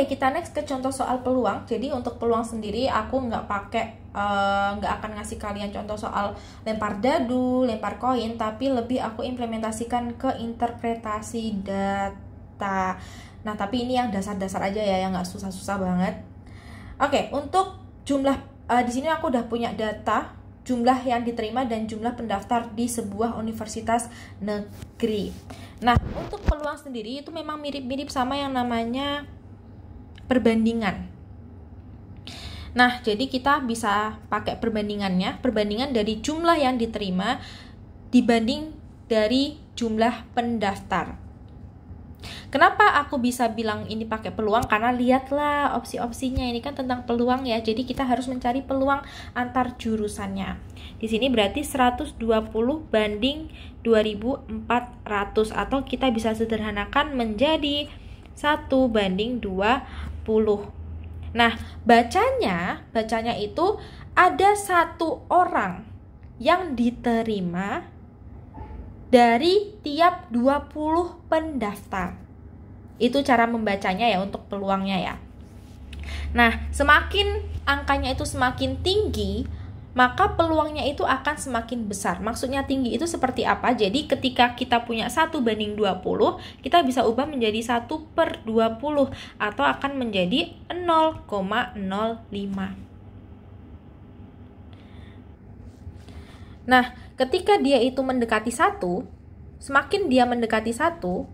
Oke, kita next ke contoh soal peluang. Jadi untuk peluang sendiri aku nggak akan ngasih kalian contoh soal lempar dadu, lempar koin, tapi lebih aku implementasikan ke interpretasi data. Nah, tapi ini yang dasar-dasar aja ya, yang nggak susah-susah banget. Oke, untuk jumlah di sini aku udah punya data jumlah yang diterima dan jumlah pendaftar di sebuah universitas negeri. Nah, untuk peluang sendiri itu memang mirip-mirip sama yang namanya perbandingan. Nah, jadi kita bisa pakai perbandingannya, perbandingan dari jumlah yang diterima dibanding dari jumlah pendaftar. Kenapa aku bisa bilang ini pakai peluang? Karena lihatlah opsi-opsinya, ini kan tentang peluang ya. Jadi kita harus mencari peluang antar jurusannya. Di sini berarti 120 banding 2400, atau kita bisa sederhanakan menjadi 1 banding 20. Nah, bacanya itu ada 1 orang yang diterima dari tiap 20 pendaftar. Itu cara membacanya ya untuk peluangnya ya. Nah, semakin angkanya itu semakin tinggi, maka peluangnya itu akan semakin besar. Maksudnya tinggi itu seperti apa? Jadi ketika kita punya 1 banding 20, kita bisa ubah menjadi 1/20 atau akan menjadi 0,05. Nah, ketika dia itu mendekati 1, semakin dia mendekati 1,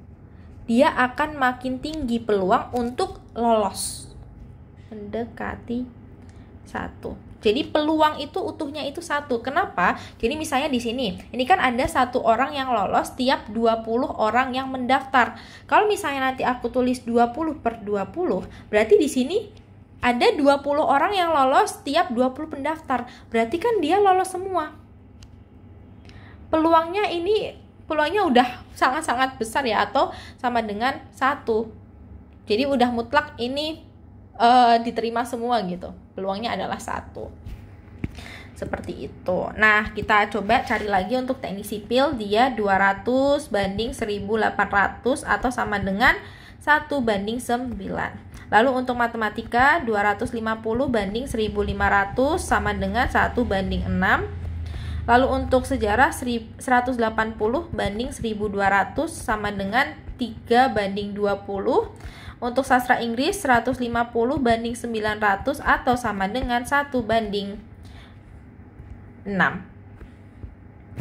dia akan makin tinggi peluang untuk lolos. Mendekati 1. Jadi peluang itu utuhnya itu 1. Kenapa? Jadi misalnya di sini, ini kan ada 1 orang yang lolos tiap 20 orang yang mendaftar. Kalau misalnya nanti aku tulis 20/20, berarti di sini ada 20 orang yang lolos tiap 20 pendaftar. Berarti kan dia lolos semua. Peluangnya udah sangat-sangat besar ya, atau sama dengan 1. Jadi udah mutlak ini diterima semua gitu. Peluangnya adalah 1. Seperti itu. Nah, kita coba cari lagi untuk teknik sipil. Dia 200 banding 1800 atau sama dengan 1 banding 9. Lalu untuk matematika 250 banding 1500 sama dengan 1 banding 6. Lalu untuk sejarah 180 banding 1200 sama dengan 3 banding 20. Untuk sastra Inggris 150 banding 900 atau sama dengan 1 banding 6.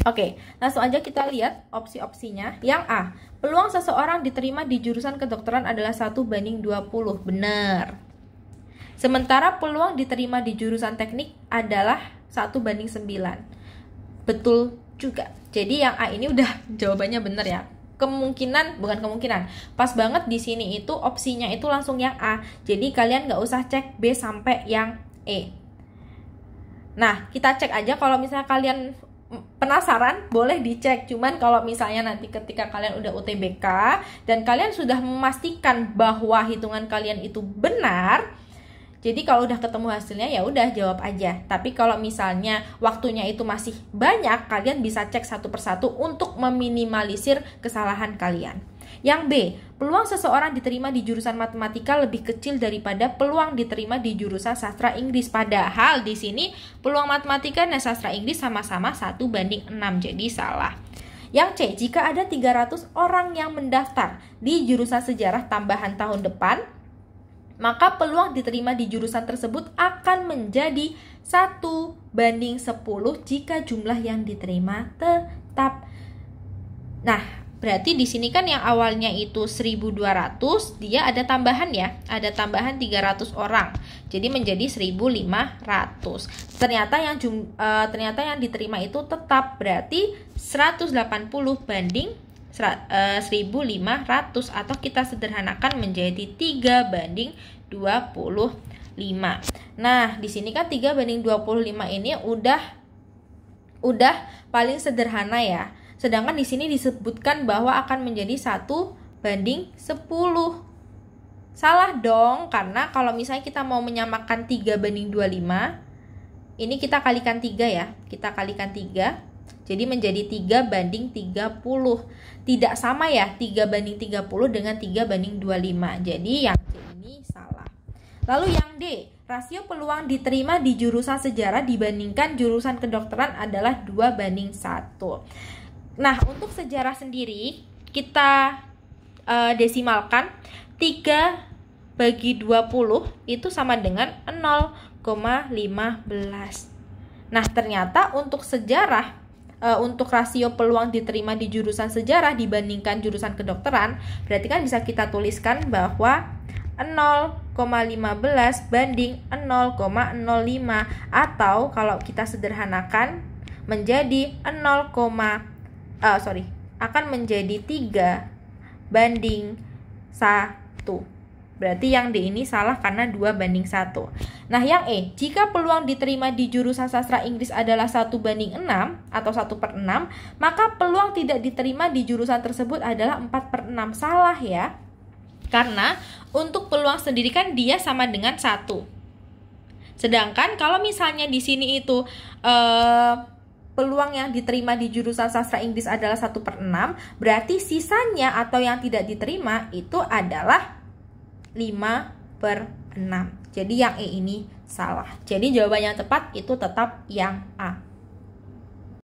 Oke, langsung aja kita lihat opsi-opsinya. Yang A, peluang seseorang diterima di jurusan kedokteran adalah 1 banding 20. Benar. Sementara peluang diterima di jurusan teknik adalah 1 banding 9. Betul juga. Jadi yang A ini udah jawabannya benar ya. Bukan kemungkinan, pas banget di sini itu opsinya itu langsung yang A. Jadi kalian nggak usah cek B sampai yang E. Nah, kita cek aja. Kalau misalnya kalian penasaran, boleh dicek. Cuman kalau misalnya nanti ketika kalian udah UTBK dan kalian sudah memastikan bahwa hitungan kalian itu benar, jadi kalau udah ketemu hasilnya ya udah jawab aja. Tapi kalau misalnya waktunya itu masih banyak, kalian bisa cek satu persatu untuk meminimalisir kesalahan kalian. Yang B, peluang seseorang diterima di jurusan matematika lebih kecil daripada peluang diterima di jurusan sastra Inggris. Padahal di sini peluang matematika dan sastra Inggris sama-sama 1 banding 6, jadi salah. Yang C, jika ada 300 orang yang mendaftar di jurusan sejarah tambahan tahun depan, maka peluang diterima di jurusan tersebut akan menjadi 1 banding 10 jika jumlah yang diterima tetap. Nah, berarti di sini kan yang awalnya itu 1200, dia ada tambahan ya, ada tambahan 300 orang. Jadi menjadi 1500. Ternyata yang diterima itu tetap, berarti 180 banding 1500, atau kita sederhanakan menjadi 3 banding 25. Nah, di sini kan 3 banding 25 ini udah paling sederhana ya. Sedangkan di sini disebutkan bahwa akan menjadi 1 banding 10. Salah dong, karena kalau misalnya kita mau menyamakan 3 banding 25, ini kita kalikan 3 ya. Kita kalikan 3. Jadi menjadi 3 banding 30. Tidak sama ya 3 banding 30 dengan 3 banding 25. Jadi yang C ini salah. Lalu yang D, rasio peluang diterima di jurusan sejarah dibandingkan jurusan kedokteran adalah 2:1. Nah, untuk sejarah sendiri kita desimalkan 3/20 itu sama dengan 0,15. Nah, ternyata untuk sejarah, untuk rasio peluang diterima di jurusan sejarah dibandingkan jurusan kedokteran, berarti kan bisa kita tuliskan bahwa 0,15 banding 0,05, atau kalau kita sederhanakan menjadi akan menjadi 3:1. Berarti yang D ini salah karena 2:1. Nah, yang E, jika peluang diterima di jurusan sastra Inggris adalah 1:6 atau 1/6, maka peluang tidak diterima di jurusan tersebut adalah 4/6. Salah ya. Karena untuk peluang sendiri kan dia sama dengan 1. Sedangkan kalau misalnya di sini itu peluang yang diterima di jurusan sastra Inggris adalah 1/6, berarti sisanya atau yang tidak diterima itu adalah 5/6. Jadi yang E ini salah. Jadi jawaban yang tepat itu tetap yang A.